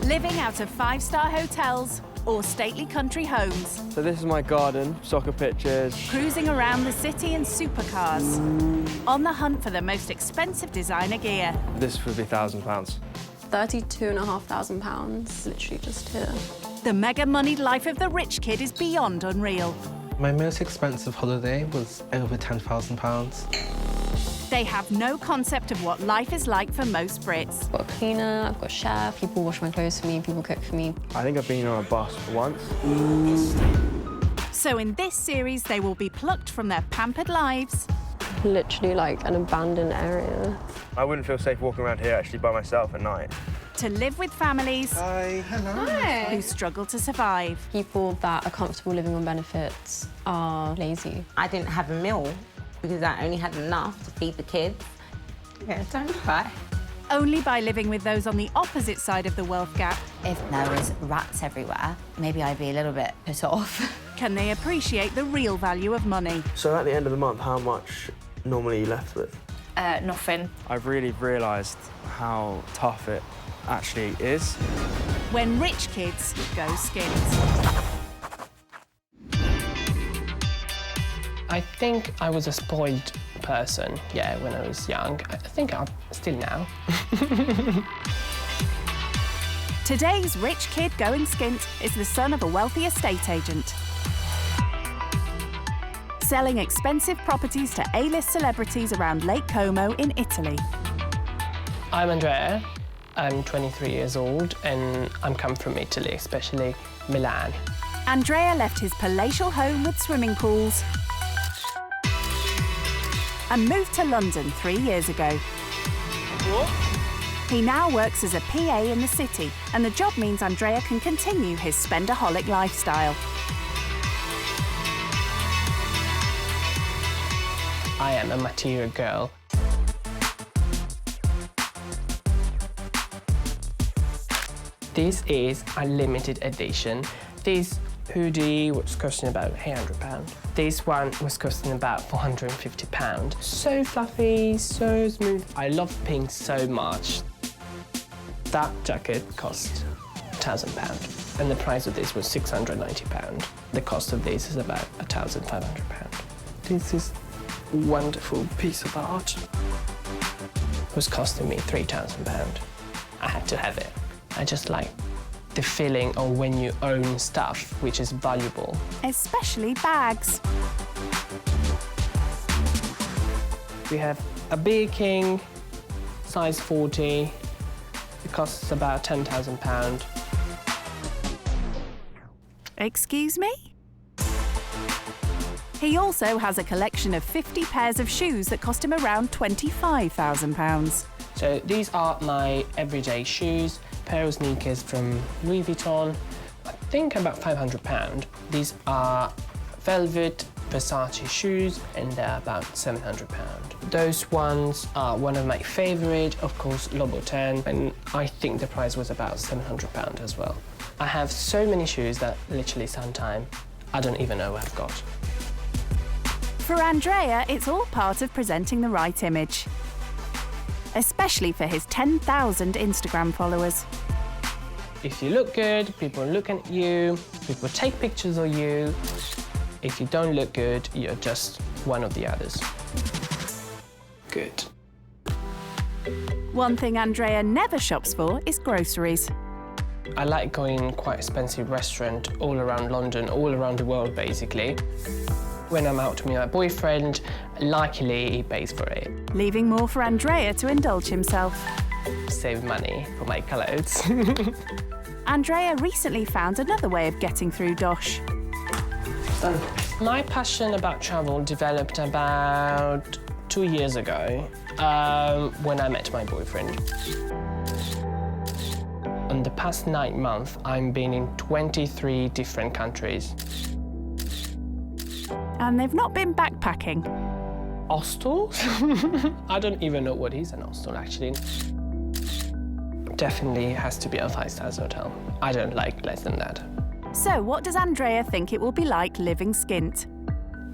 Living out of five-star hotels or stately country homes. So this is my garden, soccer pitches. Cruising around the city in supercars. On the hunt for the most expensive designer gear. This would be £1,000. £32,500, literally just here. The mega-moneyed life of the rich kid is beyond unreal. My most expensive holiday was over £10,000. They have no concept of what life is like for most Brits. I've got a cleaner, I've got a chef, people wash my clothes for me, people cook for me. I think I've been on a bus once. So in this series, they will be plucked from their pampered lives. Literally like an abandoned area. I wouldn't feel safe walking around here actually by myself at night. To live with families Hi. Hello. who struggle to survive. People that are comfortable living on benefits are lazy. I didn't have a meal because I only had enough to feed the kids. Yeah, don't cry. Only by living with those on the opposite side of the wealth gap If there was rats everywhere, maybe I'd be a little bit put off. can they appreciate the real value of money. So at the end of the month, how much normally are you left with? Nothing. I've really realised how tough it actually is. When rich kids go skint. I think I was a spoiled person, yeah, when I was young. I think I'm still now. Today's rich kid going skint is the son of a wealthy estate agent. Selling expensive properties to A-list celebrities around Lake Como in Italy. I'm Andrea. I'm 23 years old and I'm come from Italy, especially Milan. Andrea left his palatial home with swimming pools and moved to London 3 years ago. He now works as a PA in the city, and the job means Andrea can continue his spendaholic lifestyle. I am a material girl. This is a limited edition. This hoodie was costing about £800. This one was costing about £450. So fluffy, so smooth. I love pink so much. That jacket cost £1,000 and the price of this was £690. The cost of this is about £1,500. This is a wonderful piece of art. It was costing me £3,000. I had to have it. I just like the feeling of when you own stuff which is valuable. Especially bags. We have a Beer King, size 40. It costs about £10,000. Excuse me? He also has a collection of 50 pairs of shoes that cost him around £25,000. So these are my everyday shoes, pair of sneakers from Louis Vuitton, I think about £500. These are velvet Versace shoes and they're about £700. Those ones are one of my favorite, of course, Louboutin, and I think the price was about £700 as well. I have so many shoes that literally sometimes I don't even know what I've got. For Andrea, it's all part of presenting the right image. Especially for his 10,000 Instagram followers. If you look good, people look at you, people take pictures of you. If you don't look good, you're just one of the others. Good. One thing Andrea never shops for is groceries. I like going quite expensive restaurant all around London, all around the world, basically. When I'm out with my boyfriend, luckily he pays for it. Leaving more for Andrea to indulge himself. Save money for my clothes. Andrea recently found another way of getting through Dosh. Done. My passion about travel developed about 2 years ago when I met my boyfriend. In the past 9 months, I've been in 23 different countries. And they've not been backpacking. Hostels? I don't even know what is an hostel, actually. Definitely has to be a 5-star hotel. I don't like less than that. So what does Andrea think it will be like living skint?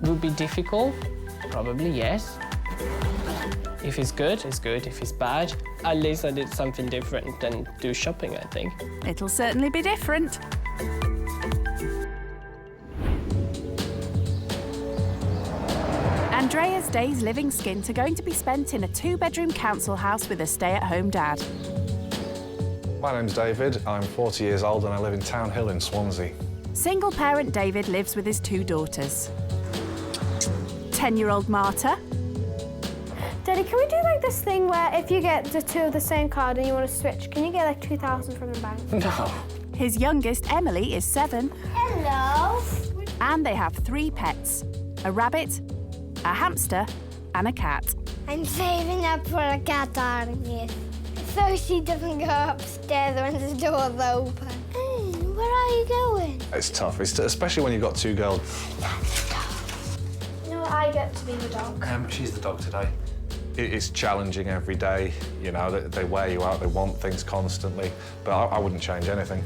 Would be difficult? Probably yes. If it's good, it's good. If it's bad, at least I did something different than do shopping, I think. It'll certainly be different. Andrea's days living skint are going to be spent in a 2-bedroom council house with a stay-at-home dad. My name's David, I'm 40 years old and I live in Town Hill in Swansea. Single parent David lives with his 2 daughters. 10-year-old Marta. Daddy, can we do like this thing where if you get the 2 of the same card and you want to switch, can you get like 2,000 from the bank? No. His youngest, Emily, is 7. Hello. And they have 3 pets, a rabbit, a hamster and a cat. I'm saving up for a cat, darling, so she doesn't go upstairs when the door's open. Where are you going? It's tough, especially when you've got 2 girls. No, I get to be the dog. She's the dog today. It's challenging every day, you know, they wear you out, they want things constantly, but I wouldn't change anything.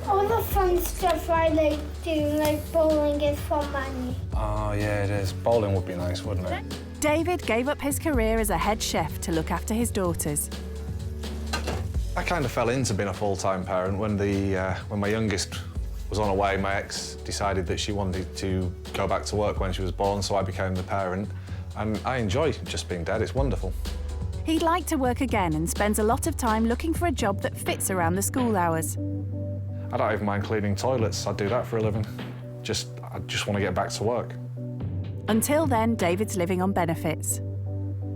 All the fun stuff I like doing, like bowling, is for money. Oh, yeah, it is. Bowling would be nice, wouldn't it? David gave up his career as a head chef to look after his daughters. I kind of fell into being a full-time parent when my youngest was on her way. My ex decided that she wanted to go back to work when she was born, so I became the parent. And I enjoy just being dad, it's wonderful. He'd like to work again and spends a lot of time looking for a job that fits around the school hours. I don't even mind cleaning toilets, I'd do that for a living. I just want to get back to work. Until then, David's living on benefits.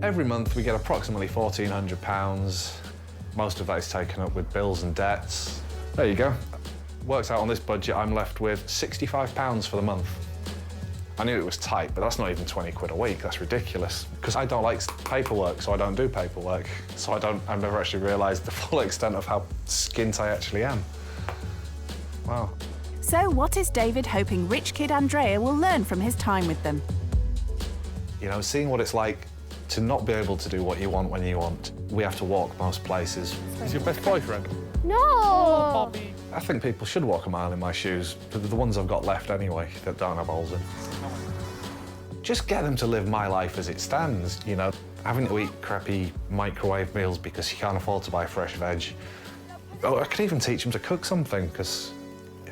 Every month we get approximately £1,400. Most of that is taken up with bills and debts. There you go. Works out on this budget, I'm left with £65 for the month. I knew it was tight, but that's not even 20 quid a week. That's ridiculous. Because I don't like paperwork, so I don't do paperwork. So I've never actually realised the full extent of how skint I actually am. Wow. So what is David hoping rich kid Andrea will learn from his time with them? You know, seeing what it's like to not be able to do what you want when you want. We have to walk most places. Is your best boyfriend? No! Oh, Bobby. I think people should walk a mile in my shoes. The ones I've got left anyway, that don't have holes in. Just get them to live my life as it stands, you know. Having to eat crappy microwave meals because you can't afford to buy fresh veg. Oh, I could even teach them to cook something, because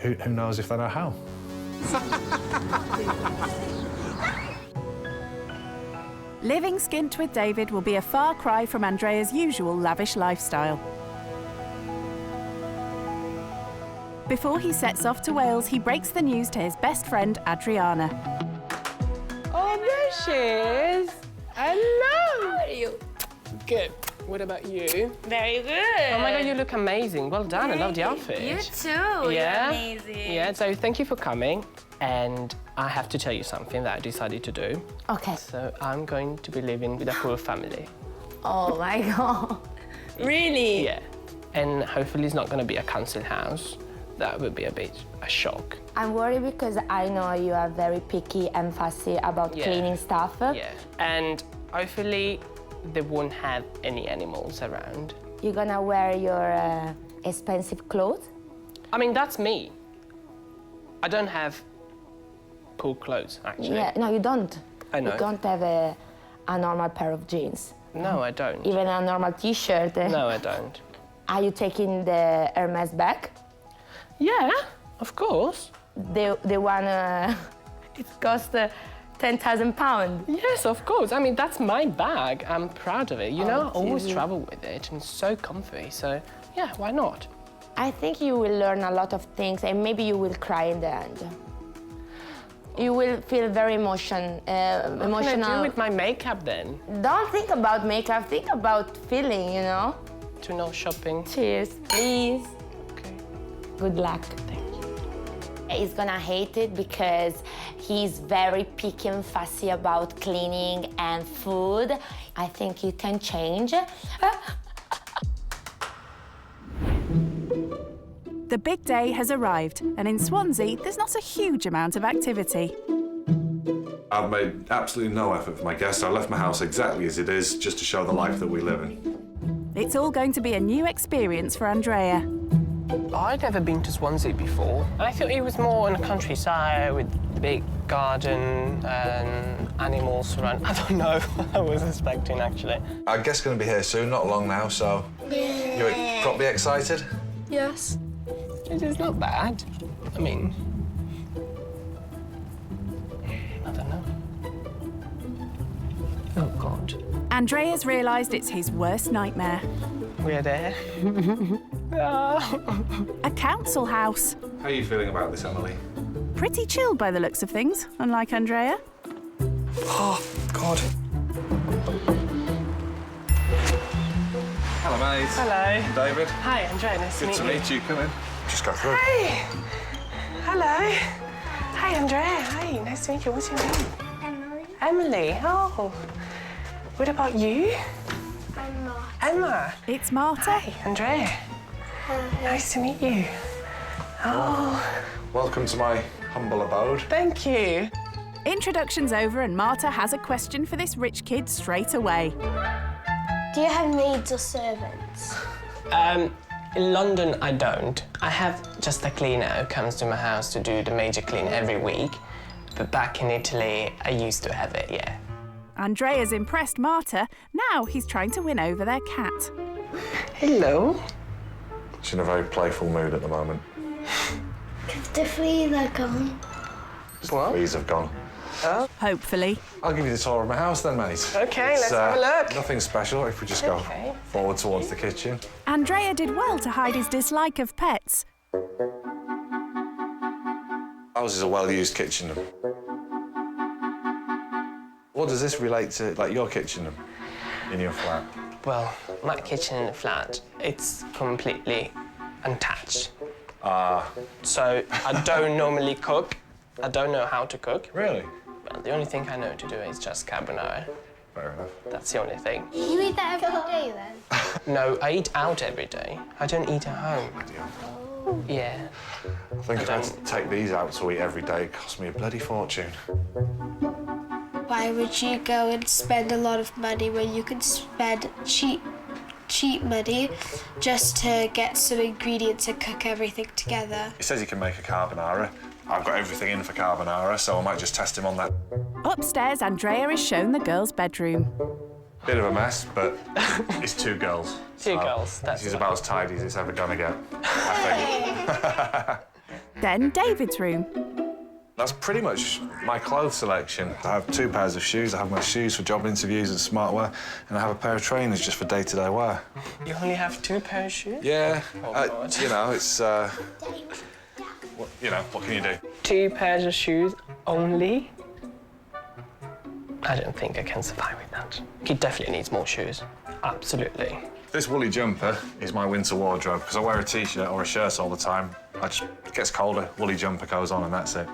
who knows if they know how. Living skint with David will be a far cry from Andrea's usual lavish lifestyle. Before he sets off to Wales, he breaks the news to his best friend, Adriana. Oh, there she is. Hello. How are you? Good. What about you? Very good. Oh my God, you look amazing. Well done. I love the outfit. You too. Yeah. You're amazing. Yeah, so thank you for coming. And I have to tell you something that I decided to do. Okay. So I'm going to be living with a full family. Oh my God. Really? Yeah. And hopefully it's not going to be a council house. That would be a shock. I'm worried because I know you are very picky and fussy about cleaning stuff. Yeah. And hopefully they won't have any animals around. You're gonna wear your expensive clothes? I mean, that's me. I don't have cool clothes, actually. Yeah, no, you don't. I know. You don't have a normal pair of jeans. No, I don't. Even a normal T-shirt. No, I don't. Are you taking the Hermes bag? Yeah, of course. The one, it costs £10,000. Yes, of course. I mean, that's my bag. I'm proud of it. You know, I always dear. travel with it and it's so comfy. So, yeah, why not? I think you will learn a lot of things and maybe you will cry in the end. You will feel very emotional. What can I do with my makeup then? Don't think about makeup, think about feeling, you know? To no shopping. Cheers, please. Okay. Good luck. Thank you. He's gonna hate it because he's very picky and fussy about cleaning and food. I think you can change. The big day has arrived, and in Swansea, there's not a huge amount of activity. I've made absolutely no effort for my guests. I left my house exactly as it is, just to show the life that we live in. It's all going to be a new experience for Andrea. I'd never been to Swansea before. I thought it was more in the countryside with the big garden and animals around. I don't know. I was expecting, actually. Our guest's going to be here soon, not long now, so... You're probably excited? Yes. It is not bad. I mean... I don't know. Oh, God. Andrea's realised it's his worst nightmare. We're there. A council house. How are you feeling about this, Emily? Pretty chilled by the looks of things, unlike Andrea. Oh, God. Hello, mate. Hello. David. Hi, Andrea. Nice Good to meet you. Come in. Just go through. Hey. Hello. Hi, Andrea. Hi. Nice to meet you. What's your name? Emily. Emily. Oh. What about you? I'm not. Emma. It's Marta. Hi, Andrea. Nice to meet you. Oh. Welcome to my humble abode. Thank you. Introduction's over and Marta has a question for this rich kid straight away. Do you have maids or servants? In London, I don't. I have just a cleaner who comes to my house to do the major clean every week. But back in Italy, I used to have it, yeah. Andrea's impressed Marta. Now he's trying to win over their cat. Hello. She's in a very playful mood at the moment. The fleas are gone. What? Fleas have gone. Hopefully. I'll give you the tour of my house then, mate. OK, let's have a look. Nothing special if we just go forward towards the kitchen. Andrea did well to hide his dislike of pets. Ours is a well-used kitchen. What does this relate to, like, your kitchen in your flat? Well, my kitchen in the flat, it's completely untouched. So I don't normally cook. I don't know how to cook. Really? Well, the only thing I know to do is just carbonara. Fair enough. That's the only thing. You eat that every day then? No, I eat out every day. I don't eat at home. Yeah. I think if I had to take these out to eat every day, it cost me a bloody fortune. Why would you go and spend a lot of money when you can spend cheap money just to get some ingredients and cook everything together? He says he can make a carbonara. I've got everything in for carbonara, so I might just test him on that. Upstairs, Andrea is shown the girls' bedroom. Bit of a mess, but it's two girls. Two girls, that's This is about as tidy as it's ever gonna get, I think. Then David's room. That's pretty much my clothes selection. I have 2 pairs of shoes. I have my shoes for job interviews and smart wear, and I have a pair of trainers just for day-to-day wear. You only have 2 pairs of shoes? Yeah, God. you know, it's, what can you do? 2 pairs of shoes only? I don't think I can survive with that. He definitely needs more shoes. Absolutely. This woolly jumper is my winter wardrobe, because I wear a T-shirt or a shirt all the time. It gets colder, woolly jumper goes on, and that's it.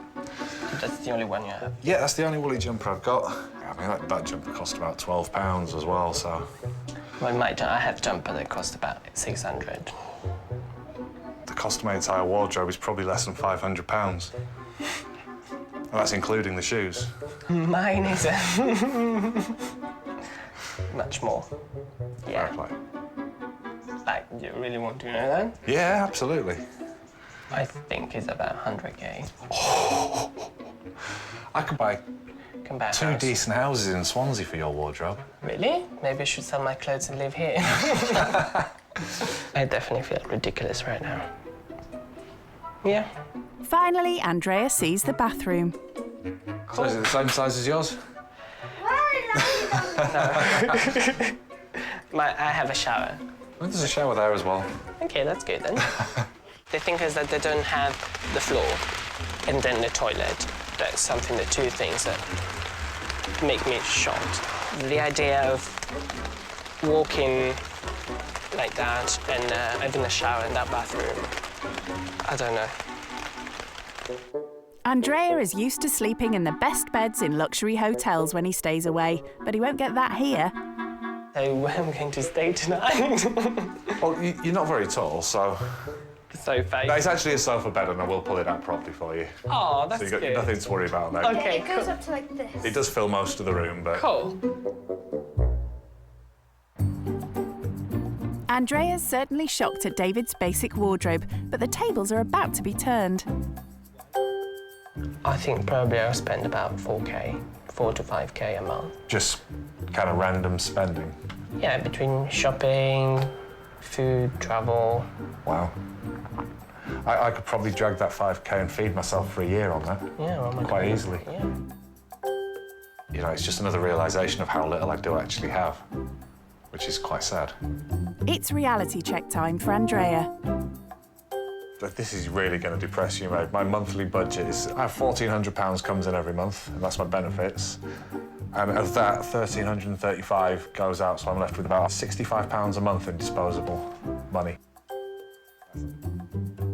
That's the only one you have? Yeah, that's the only woolly jumper I've got. I mean, that jumper cost about £12 as well, so... Well, I have jumper that cost about 600. The cost of my entire wardrobe is probably less than £500. And that's including the shoes. Mine is much more. Yeah. Fair play. Like, you really want to know that? Yeah, absolutely. I think it's about 100K. Oh, I could buy Compare 2 house. decent houses in Swansea for your wardrobe. Really? Maybe I should sell my clothes and live here. I definitely feel ridiculous right now. Yeah. Finally, Andrea sees the bathroom. So is it the same size as yours? I have a shower. Well, there's a shower there as well. Okay, that's good then. The thing is that they don't have the floor and then the toilet. That's something, the 2 things that make me shocked. The idea of walking like that and having a shower in that bathroom, I don't know. Andrea is used to sleeping in the best beds in luxury hotels when he stays away, but he won't get that here. So where am I going to stay tonight? Well, you're not very tall, so... The sofa. No, it's actually a sofa bed, and I will pull it out properly for you. Oh, that's So you've got good. nothing to worry about there. Okay, It goes cool. up to like this. It does fill most of the room, but... Cool. Andrea's certainly shocked at David's basic wardrobe, but the tables are about to be turned. I think probably I'll spend about 4K, 4 to 5K a month. Just kind of random spending? Yeah, between shopping, food, travel. Wow. I could probably drag that 5K and feed myself for a year on that. Yeah, oh my God. Quite easily. Yeah. You know, it's just another realisation of how little I do actually have, which is quite sad. It's reality check time for Andrea. But this is really going to depress you, mate. My monthly budget is... I have £1,400 comes in every month, and that's my benefits. And of that, £1,335 goes out, so I'm left with about £65 a month in disposable money.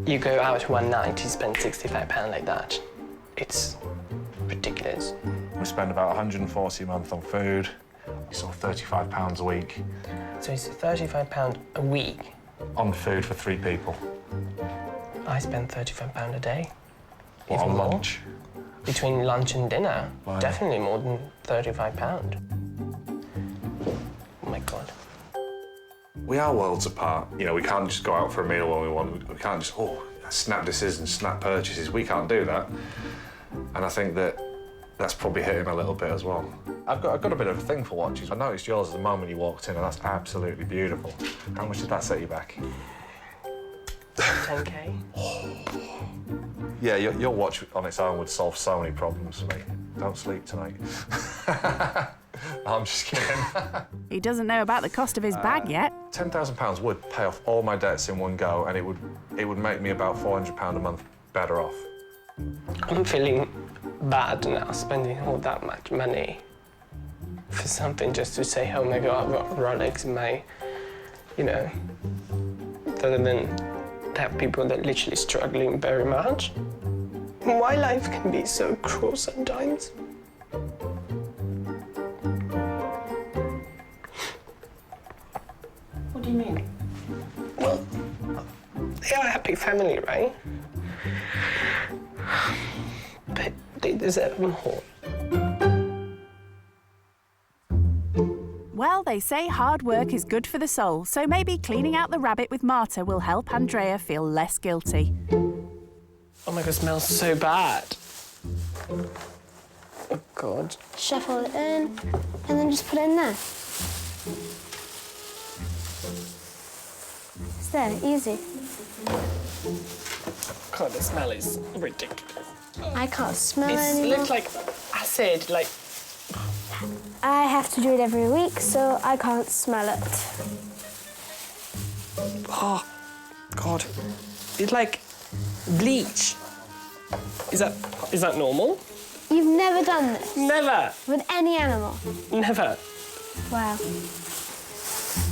You go out one night, you spend £65 like that. It's ridiculous. We spend about £140 a month on food, sort of £35 a week. So it's £35 a week? On food for 3 people. I spend £35 a day. What, Even on more. lunch? Between lunch and dinner, Wow. definitely more than £35. Oh my God. We are worlds apart. You know, we can't just go out for a meal when we want. We can't just, snap decisions, snap purchases. We can't do that. And I think that's probably hit him a little bit as well. I've got a bit of a thing for watches. I noticed yours the moment you walked in, and that's absolutely beautiful. How much did that set you back? 10K? Yeah, your watch on its own would solve so many problems for me. Don't sleep tonight. I'm just kidding. He doesn't know about the cost of his bag yet. £10,000 would pay off all my debts in one go, and it would make me about £400 a month better off. I'm feeling bad now, spending all that much money for something just to say, oh my God, I've got Rolex in my, you know, rather than have people that are literally struggling very much. Why life can be so cruel sometimes. What do you mean? Well, they are a happy family, right? But they deserve more. Well, they say hard work is good for the soul, so maybe cleaning out the rabbit with Marta will help Andrea feel less guilty. Oh my God, it smells so bad. Oh God. Shuffle it in, and then just put it in there. It's there, easy. God, the smell is ridiculous. I can't smell It it anymore. looks like acid, like... I have to do it every week, so I can't smell it. Oh, God. It's like bleach. Is that normal? You've never done this? Never. With any animal? Never. Wow.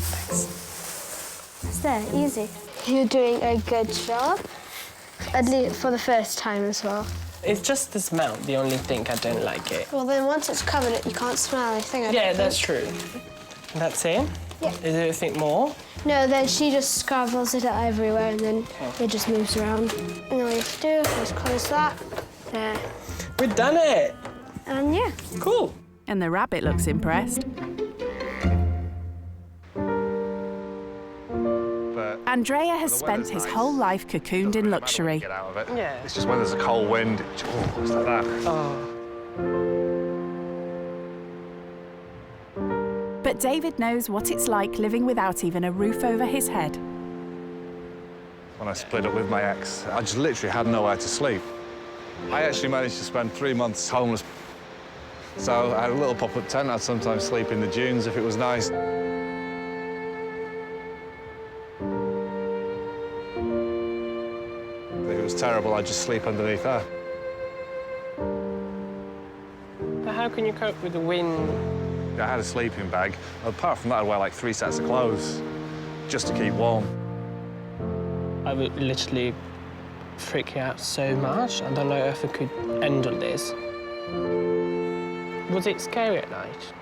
Thanks. It's there, easy. You're doing a good job, at least for the first time as well. It's just the smell, the only thing I don't like it. Well, then once it's covered, you can't smell anything. I Yeah, don't that's think. true. That's it? Yeah. Is there anything more? No, then she just scravels it everywhere and then it just moves around. And then what you have to do is close that. There. We've done it. And yeah. Cool. And the rabbit looks impressed. But Andrea has spent his whole life cocooned in luxury. get out of it. Yeah. It's just when there's a cold wind, it's like that. Oh. But David knows what it's like living without even a roof over his head. When I split up with my ex, I just literally had nowhere to sleep. I actually managed to spend 3 months homeless. So I had a little pop-up tent. I'd sometimes sleep in the dunes if it was nice. If it was terrible, I'd just sleep underneath there. But how can you cope with the wind? I had a sleeping bag. Apart from that, I'd wear like 3 sets of clothes just to keep warm. I would literally freak out so much. I don't know if I could handle this. Was it scary at night?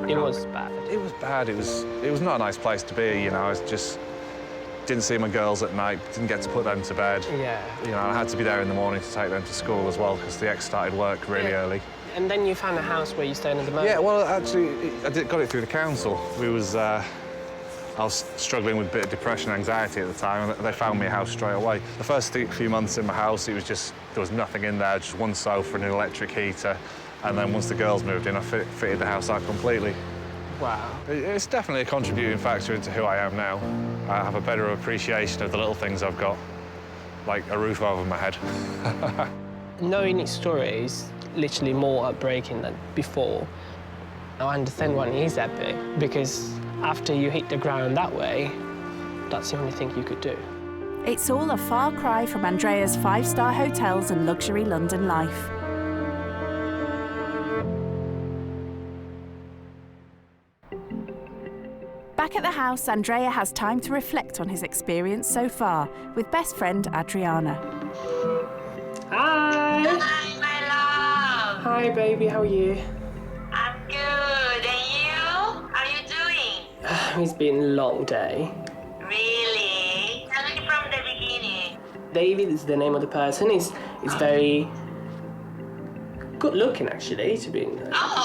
It was bad. It was bad. It was not a nice place to be, you know. I was just didn't see my girls at night, didn't get to put them to bed. Yeah. You know, I had to be there in the morning to take them to school as well because the ex started work really early. And then you found a house where you stayed at the moment? Yeah, well, actually, got it through the council. We was I was struggling with a bit of depression and anxiety at the time, and they found me a house straight away. The first few months in my house, it was just, there was nothing in there, just one sofa and an electric heater. And then once the girls moved in, I fitted the house out completely. Wow. It's definitely a contributing factor into who I am now. I have a better appreciation of the little things I've got, like a roof over my head. Knowing his story is literally more heartbreaking than before. I understand why he's happy, because after you hit the ground that way, that's the only thing you could do. It's all a far cry from Andrea's 5-star hotels and luxury London life. Back at the house, Andrea has time to reflect on his experience so far with best friend Adriana. Hi! Hi, my love. Hi, baby, how are you? I'm good. And you? How are you doing? It's been a long day. Really? Tell me from the beginning. David is the name of the person. He's very good looking, actually, to be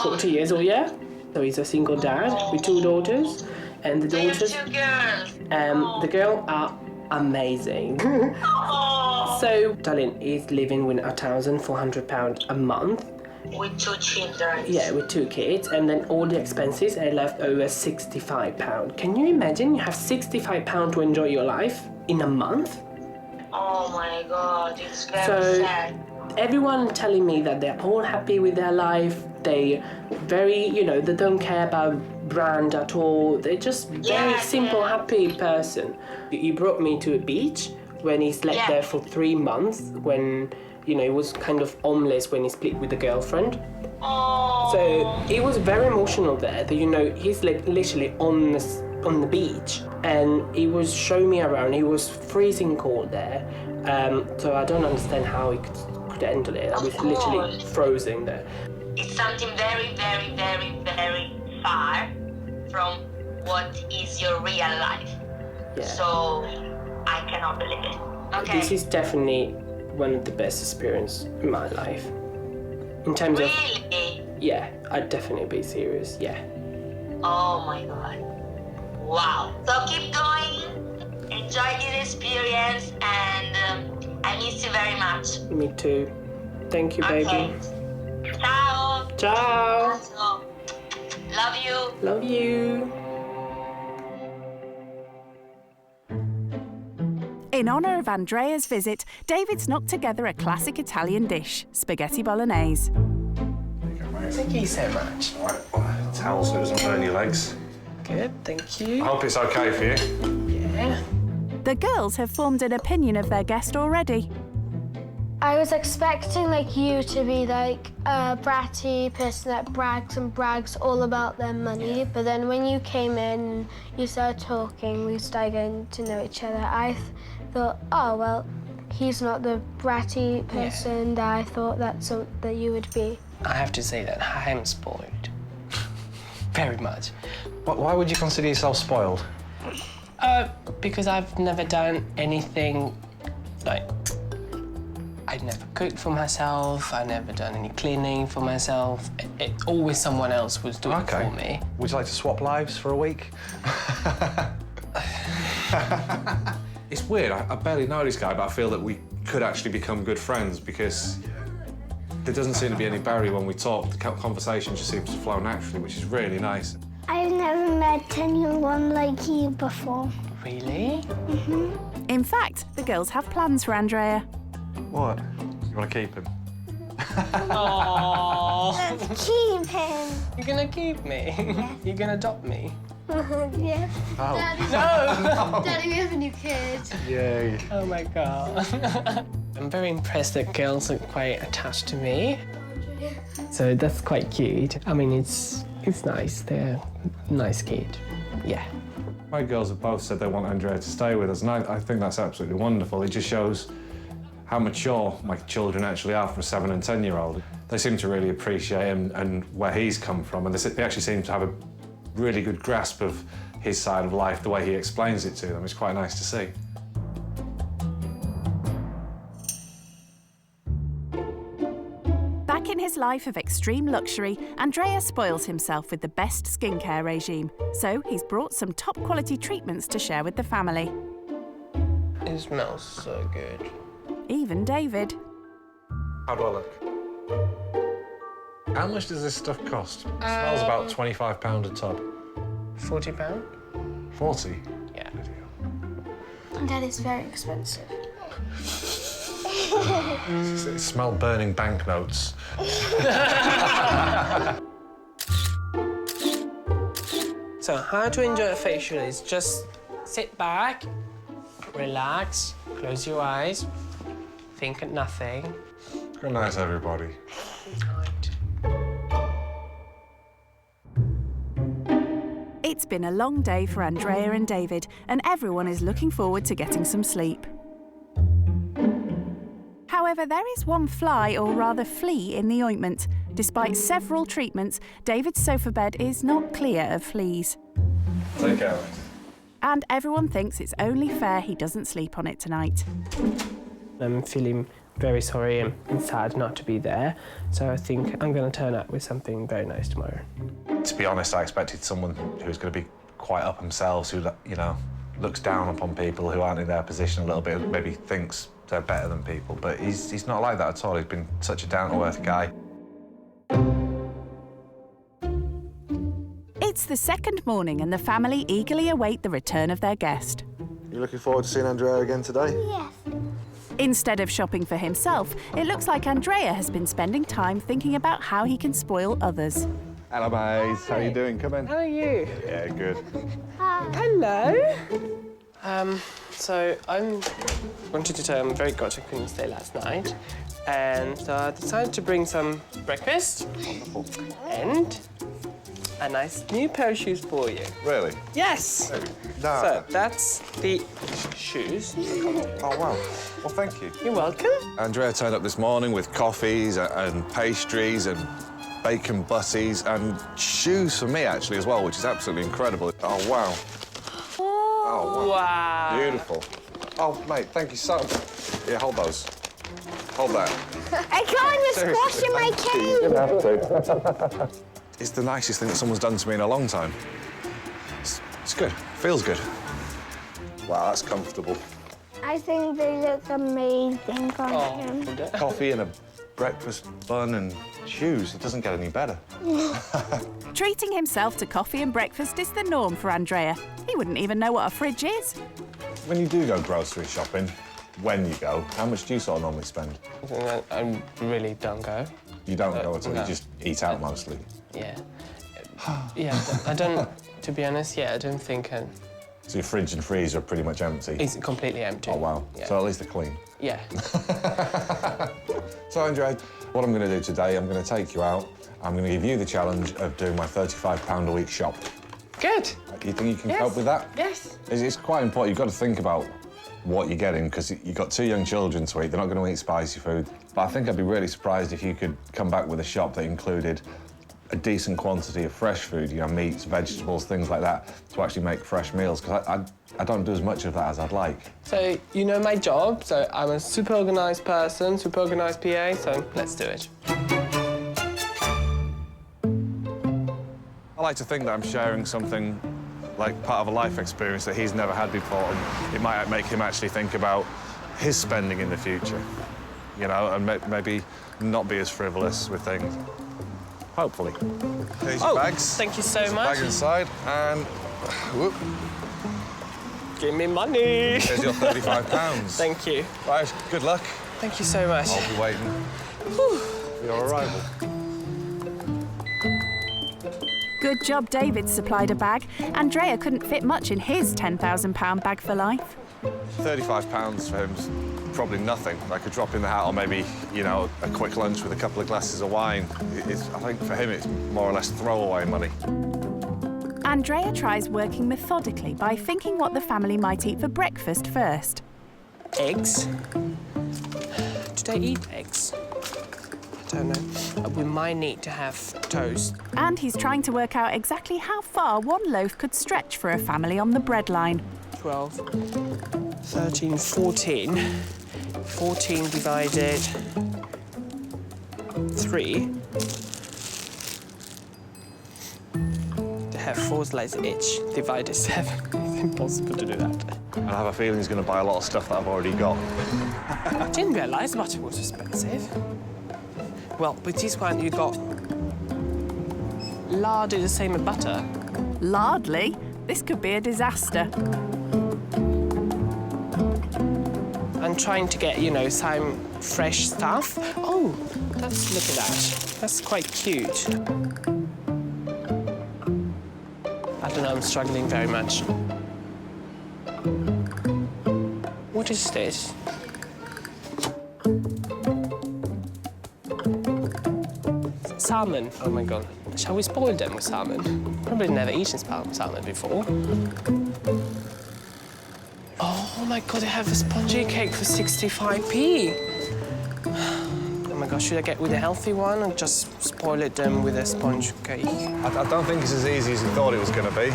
40 years old, yeah? So he's a single dad with 2 daughters. And the daughters, You have 2 girls. the girls are amazing. So, darling is living with £1,400 a month. With 2 children. Yeah, with 2 kids, and then all the expenses are left over £65. Can you imagine you have £65 to enjoy your life in a month? Oh my God, it's very So, sad. everyone telling me that they're all happy with their life. They very, they don't care about brand at all. They're just very simple, happy person. He brought me to a beach when he slept there for 3 months, when, he was kind of homeless when he split with the girlfriend. Oh. So it was very emotional there. That, he's like literally on the beach, and he was showing me around. He was freezing cold there, so I don't understand how he could handle it. I was literally frozen there. It's something very, very, very, very far from what is your real life. Yeah. So I cannot believe it. Okay. This is definitely one of the best experiences in my life. In terms of, Really? yeah, I'd definitely be serious, yeah. Oh my God. Wow. So keep going. Enjoy this experience, and I miss you very much. Me too. Thank you, baby. Okay. Ciao. Ciao. Love you. Love you. In honour of Andrea's visit, David's knocked together a classic Italian dish, spaghetti bolognese. Thank you so much. Towel so it doesn't burn your legs. Good, thank you. I hope it's okay for you. Yeah. The girls have formed an opinion of their guest already. I was expecting you to be a bratty person that brags all about their money, but then when you came in, you started talking, we started getting to know each other. I thought, oh well, he's not the bratty person that I thought that you would be. I have to say that I am spoiled. Very much. Why would you consider yourself spoiled? Because I've never done anything I'd never cooked for myself, I've never done any cleaning for myself. Always someone else was doing it for me. Would you like to swap lives for a week? It's weird, I barely know this guy, but I feel that we could actually become good friends because there doesn't seem to be any barrier when we talk. The conversation just seems to flow naturally, which is really nice. I've never met anyone like you before. Really? Mm-hmm. In fact, the girls have plans for Andrea. What? You want to keep him? Aww. Let's keep him. You're gonna keep me? You're gonna adopt me? Yeah. Oh. No! Daddy, we have a new kid. Yay. Oh my God. I'm very impressed that girls are quite attached to me. So that's quite cute. I mean, it's nice. They're a nice kid. Yeah. My girls have both said they want Andrea to stay with us, and I think that's absolutely wonderful. It just shows how mature my children actually are for a 7- and 10-year-old. They seem to really appreciate him and where he's come from, and they actually seem to have a really good grasp of his side of life, the way he explains it to them. It's quite nice to see. Back in his life of extreme luxury, Andrea spoils himself with the best skincare regime. So he's brought some top-quality treatments to share with the family. It smells so good. Even David. How do I look? How much does this stuff cost? It smells about £25 a tub. £40? 40? Yeah. That is very expensive. It smelled burning banknotes. So how to enjoy a facial is just sit back, relax, close your eyes, think of nothing. Good night, everybody. It's been a long day for Andrea and David, and everyone is looking forward to getting some sleep. However, there is one fly, or rather flea, in the ointment. Despite several treatments, David's sofa bed is not clear of fleas. Take care. And everyone thinks it's only fair he doesn't sleep on it tonight. I'm feeling very sorry and sad not to be there, so I think I'm going to turn up with something very nice tomorrow. To be honest, I expected someone who's going to be quite up themselves, who, you know, looks down upon people who aren't in their position a little bit, maybe thinks they're better than people, but he's not like that at all. He's been such a down-to-earth guy. It's the second morning and the family eagerly await the return of their guest. You looking forward to seeing Andrea again today? Yes. Instead of shopping for himself, it looks like Andrea has been spending time thinking about how he can spoil others. Hello, mates. How you doing? Come in. How are you? Yeah, good. Hello. So I wanted to tell you I'm very glad I couldn't stay last night. And so I decided to bring some breakfast. Wonderful. And a nice new pair of shoes for you. Really? Yes. No. So that's the shoes. Oh, wow. Well, thank you. You're welcome. Andrea turned up this morning with coffees and pastries and bacon butties and shoes for me, actually, as well, which is absolutely incredible. Oh, wow. Oh, wow. Wow. Beautiful. Oh, mate, thank you so much. Yeah, hold those. Hold that. I can't just squash in my cage. You're gonna have to. It's the nicest thing that someone's done to me in a long time. It's good. Feels good. Wow, that's comfortable. I think they look amazing on him. Coffee and a breakfast bun and shoes. It doesn't get any better. Treating himself to coffee and breakfast is the norm for Andrea. He wouldn't even know what a fridge is. When you do go grocery shopping, when you go, how much do you sort of normally spend? I really don't go. You don't go at all, no. you just eat out mostly? Yeah. Yeah, I don't, to be honest, yeah, I don't think So your fridge and freezer are pretty much empty? it's completely empty. Oh, wow. Yeah. So at least they're clean. Yeah. So, Andrea, what I'm going to do today, I'm going to take you out. I'm going to give you the challenge of doing my £35 a week shop. Good. You think you can Yes. cope with that? Yes. It's quite important. You've got to think about what you're getting, because you've got 2 young children to eat. They're not going to eat spicy food. But I think I'd be really surprised if you could come back with a shop that included a decent quantity of fresh food, you know, meats, vegetables, things like that, to actually make fresh meals, because I don't do as much of that as I'd like. So, you know my job, so I'm a super organised person, super organised PA, so let's do it. I like to think that I'm sharing something like part of a life experience that he's never had before, and it might make him actually think about his spending in the future, you know, and maybe not be as frivolous with things. Hopefully. Here's your bags. Thank you so There's a much. bag inside, and whoop, Give me money. here's your £35. Thank you. Right, good luck. Thank you so much. I'll be waiting for your arrival. Good job David supplied a bag. Andrea couldn't fit much in his £10,000 bag for life. £35 for him's probably nothing. Like a drop in the hat, or maybe, you know, a quick lunch with a couple of glasses of wine. I think for him it's more or less throwaway money. Andrea tries working methodically by thinking what the family might eat for breakfast first. Eggs. Do they eat eggs? I don't know. We might need to have toast. And he's trying to work out exactly how far one loaf could stretch for a family on the breadline. 12, 13, 14. 14 divided 3 They have 4 slices each, divided 7. It's impossible to do that. And I have a feeling he's going to buy a lot of stuff that I've already got. I didn't realise butter was expensive. Well, with this one, you got lard is the same as butter. Lardly? This could be a disaster. I'm trying to get, you know, some fresh stuff. Oh, look at that. That's quite cute. I don't know, I'm struggling very much. What is this? Salmon. Oh my God. Shall we spoil them with salmon? Probably never eaten salmon before. Oh my God, they have a spongy cake for 65p. Oh my God, should I get with a healthy one or just spoil it with a sponge cake? I don't think it's as easy as you thought it was going to be.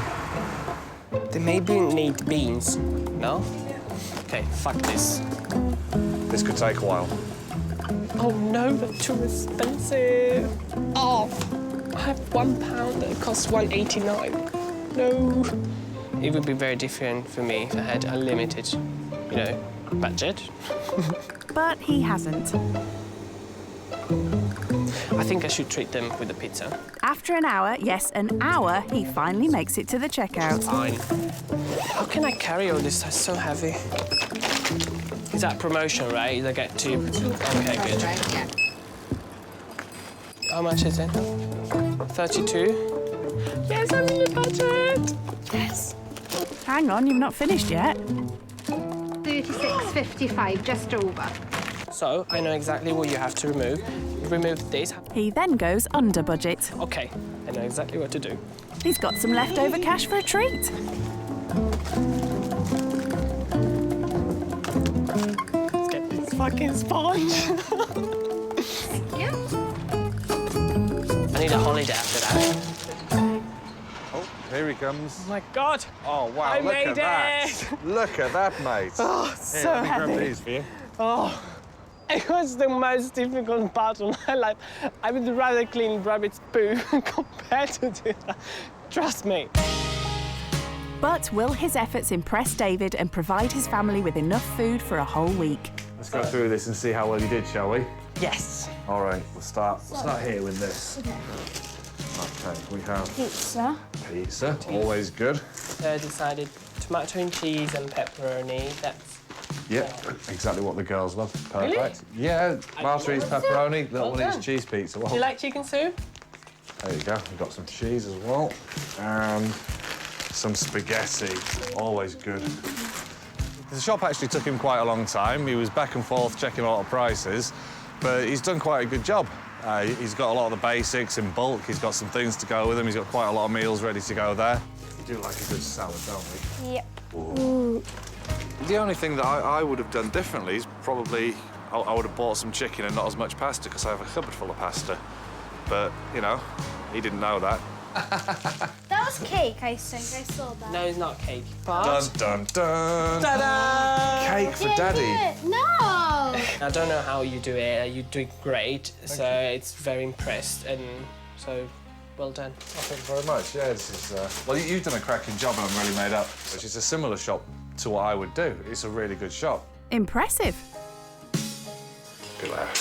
They maybe need beans, no? Okay, fuck this. This could take a while. Oh no, they're too expensive. Oh, I have £1 that costs $1.89. No. It would be very different for me if I had unlimited, you know, budget. But he hasn't. I think I should treat them with a pizza. After an hour, yes, an hour, he finally makes it to the checkout. Fine. How can I carry all this? That's so heavy. Is that promotion, right? I get 2. Okay, good. Yeah. How much is it? 32? Yes, I'm in the budget! Yes. Hang on, you've not finished yet. 36.55, just over. So, I know exactly what you have to remove. Remove this. He then goes under budget. Okay, I know exactly what to do. He's got some leftover cash for a treat. Let's get this fucking sponge. Yeah. I need a holiday after that. Oh, here he comes. Oh my God! Oh, wow, I look made at that. Look at that, mate. Oh, Here, so let me grab heavy. these for you. Oh, it was the most difficult part of my life. I would rather clean rabbit's poo compared to do that. Trust me. But will his efforts impress David and provide his family with enough food for a whole week? Let's go through this and see how well you did, shall we? Yes. All right, we'll start here with this. Okay, we have Pizza. pizza, always good. So I decided tomato and cheese and pepperoni. That's Yep, exactly what the girls love. Perfect. Really? Yeah, Marty's pepperoni, little one done. eats cheese pizza. Well, Do you like chicken soup? there you go. We've got some cheese as well. And some spaghetti, always good. The shop actually took him quite a long time. He was back and forth checking a lot of prices, but he's done quite a good job. He's got a lot of the basics in bulk. He's got some things to go with him. He's got quite a lot of meals ready to go there. We do like a good salad, don't we? Yep. Ooh. The only thing that I would have done differently is probably I would have bought some chicken and not as much pasta because I have a cupboard full of pasta. But, you know, he didn't know that. That was cake, I think. I saw that. No, it's not cake. But... Dun, dun, dun. Ta-da! Cake for Daddy. No! I don't know how you do it. You do it great. So it's very impressed and so well done. Thank you very much. Yeah, this is... Well, you've done a cracking job and I'm really made up. Which is a similar shop to what I would do. It's a really good shop. Impressive. Good lad.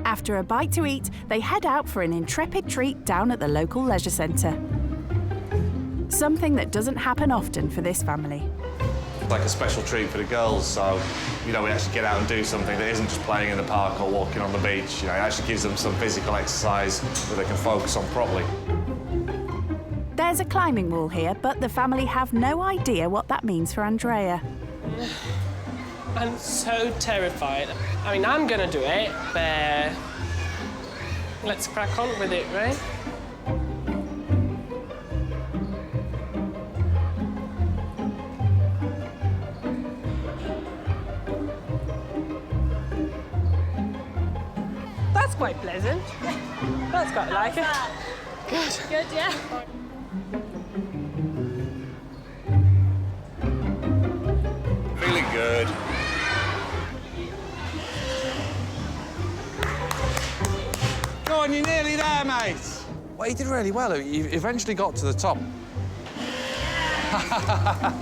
After a bite to eat, they head out for an intrepid treat down at the local leisure centre. Something that doesn't happen often for this family. Like a special treat for the girls, so, you know, we actually get out and do something that isn't just playing in the park or walking on the beach. You know, it actually gives them some physical exercise that they can focus on properly. There's a climbing wall here, but the family have no idea what that means for Andrea. I'm so terrified. I mean, I'm gonna do it, but let's crack on with it, right? That's quite pleasant. That's quite like it. Good. Good, yeah. Feeling good. Well, he did really well. He eventually got to the top.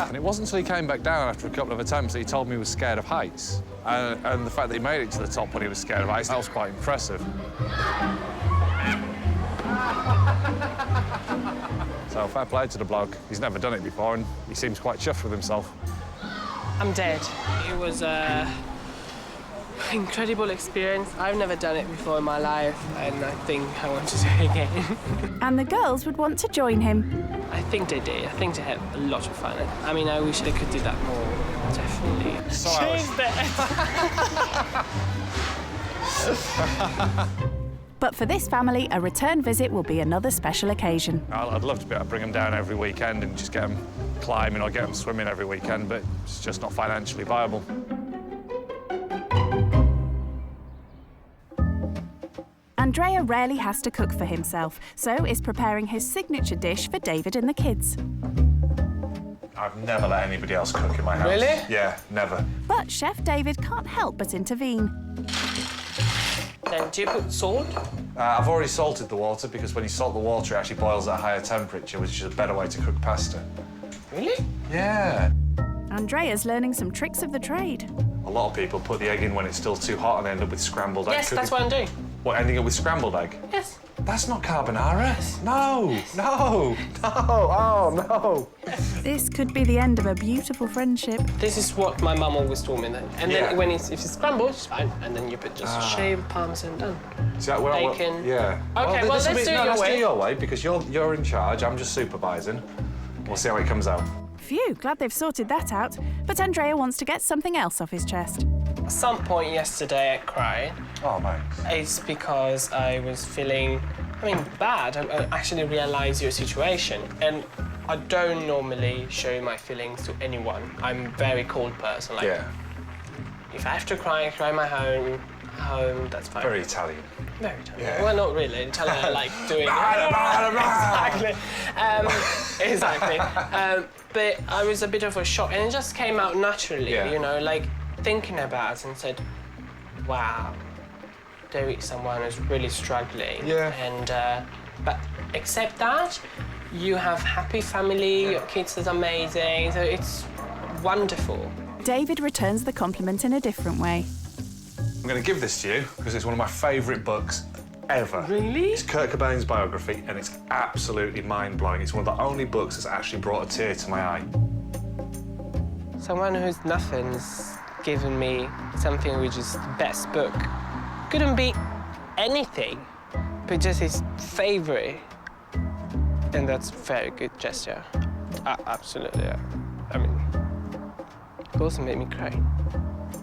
And it wasn't until he came back down after a couple of attempts that he told me he was scared of heights. And the fact that he made it to the top when he was scared of heights, that was quite impressive. So fair play to the bloke. He's never done it before, and he seems quite chuffed with himself. I'm dead. It was an incredible experience. I've never done it before in my life, and I think I want to do it again. And the girls would want to join him. I think they did. I think they had a lot of fun. I mean, I wish they could do that more, definitely. But for this family, a return visit will be another special occasion. I'd love to be able to bring them down every weekend and just get them climbing or get them swimming every weekend, but it's just not financially viable. Andrea rarely has to cook for himself, so is preparing his signature dish for David and the kids. I've never let anybody else cook in my house. Really? Yeah, never. But Chef David can't help but intervene. Then do you put salt? I've already salted the water because when you salt the water, it actually boils at a higher temperature, which is a better way to cook pasta. Really? Yeah. Andrea's learning some tricks of the trade. A lot of people put the egg in when it's still too hot and end up with scrambled egg. Yes, that's what I'm doing. What, ending up with scrambled egg? Yes. That's not carbonara. Yes. No, no, no, oh, no. This could be the end of a beautiful friendship. This is what my mum always told me then. And then when if it's scrambled, it's fine. And then you put just shaved parmesan done. See, bacon. Yeah. Okay, well, let's do it your let's way. do your way because you're in charge. I'm just supervising. We'll see how it comes out. Phew, glad they've sorted that out. But Andrea wants to get something else off his chest. At some point yesterday, I cried. Oh, mate. It's because I was feeling, bad. I actually realised your situation. And I don't normally show my feelings to anyone. I'm a very cold person. Like, if I have to cry, I cry my home, that's fine. Very Italian. Very Italian. Yeah. Well, not really. Italian, I like doing Exactly. But I was a bit of a shock, and it just came out naturally, you know, like thinking about it and said, wow, there is someone who's really struggling. Yeah. And, but except that, you have happy family, your kids is amazing, so it's wonderful. David returns the compliment in a different way. I'm going to give this to you because it's one of my favourite books ever. Really? It's Kurt Cobain's biography, and it's absolutely mind-blowing. It's one of the only books that's actually brought a tear to my eye. Someone who's nothing's given me something which is the best book. Couldn't be anything, but just his favourite. And that's a very good gesture. Absolutely. It also made me cry.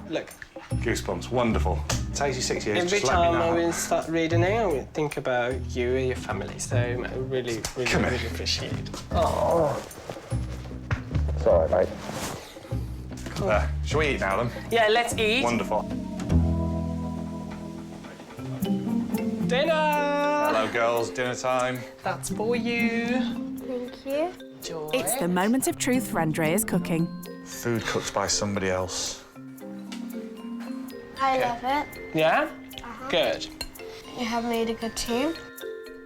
Look. Goosebumps, wonderful. It takes you 6 years. Every time I will start reading it, I will think about you and your family. So I really appreciate it. Oh. It's all right, mate. Cool. Shall we eat now, then? Yeah, let's eat. Wonderful. Dinner! Hello, girls. Dinner time. That's for you. Thank you. Enjoy. It's the moment of truth for Andrea's cooking. Food cooked by somebody else. I love it. Yeah? Good. You have made a good team.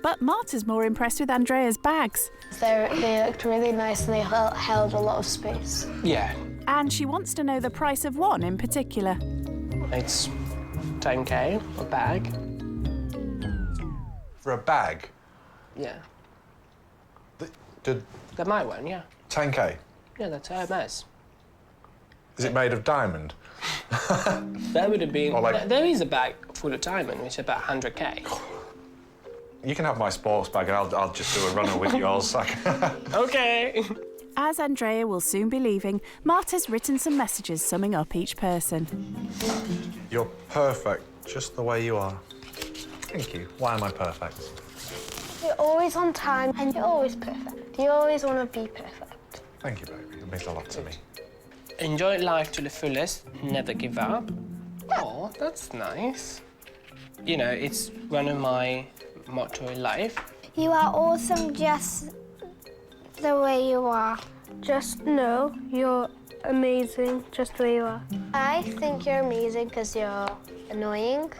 But Marta's more impressed with Andrea's bags. They looked really nice and they held a lot of space. Yeah. And she wants to know the price of one in particular. It's 10K a bag. For a bag? Yeah. Did That my one, yeah. 10K? Yeah, that's Hermes. Is it made of diamond? That would have been... Or like- There is a bag full of diamond, which is about 100K. You can have my sports bag and I'll just do a runner with yours. OK. As Andrea will soon be leaving, Marta's written some messages summing up each person. You're perfect, just the way you are. Thank you. Why am I perfect? You're always on time and you're always perfect. You always want to be perfect. Thank you, baby. It means a lot to me. Enjoy life to the fullest, never give up. Oh, that's nice. You know, it's one of my motto in life. You are awesome just the way you are. Just know you're amazing just the way you are. I think you're amazing because you're annoying.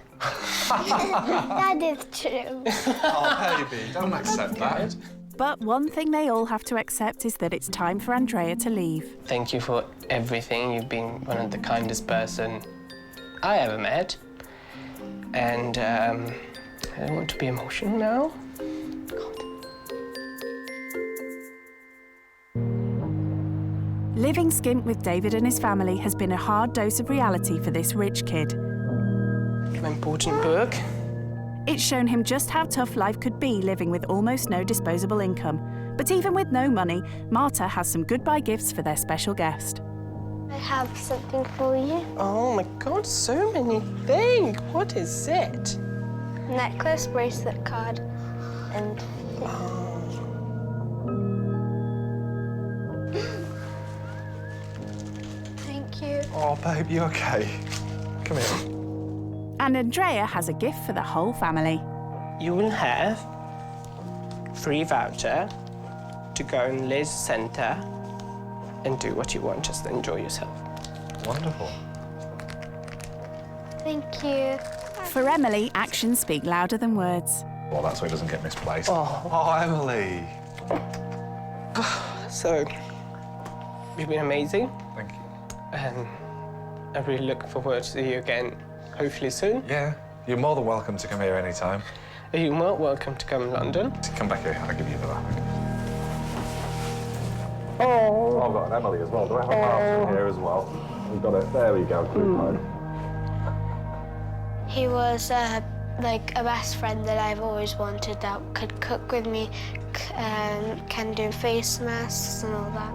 That is true. Oh, baby, don't accept that. But one thing they all have to accept is that it's time for Andrea to leave. Thank you for everything. You've been one of the kindest person I ever met. And I don't want to be emotional now. Living skint with David and his family has been a hard dose of reality for this rich kid. My important book. It's shown him just how tough life could be living with almost no disposable income. But even with no money, Marta has some goodbye gifts for their special guest. I have something for you. Oh my God, so many things. What is it? Necklace, bracelet, card, and... Thank you. Oh, babe, you okay? Come here. And Andrea has a gift for the whole family. You will have free voucher to go in Liz Centre and do what you want, just enjoy yourself. Wonderful. Thank you. For Emily, actions speak louder than words. Well, that's so it doesn't get misplaced. Oh, Emily. So, you've been amazing. Thank you. And I really look forward to see you again, hopefully soon. Yeah, you're more than welcome to come here anytime. You're more welcome to come to London. Come back here, I'll give you the bag. Oh. I've got an Emily as well. Do I have a parcel here as well? We've got it. There we go. He was like a best friend that I've always wanted, that could cook with me, can do face masks and all that.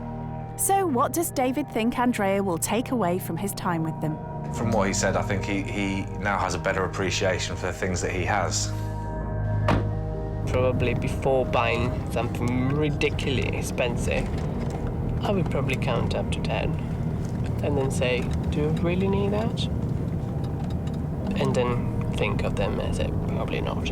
So what does David think Andrea will take away from his time with them? From what he said, I think he now has a better appreciation for the things that he has. Probably before buying something ridiculously expensive, I would probably count up to 10 and then say, do you really need that? And then think of them as a probably not.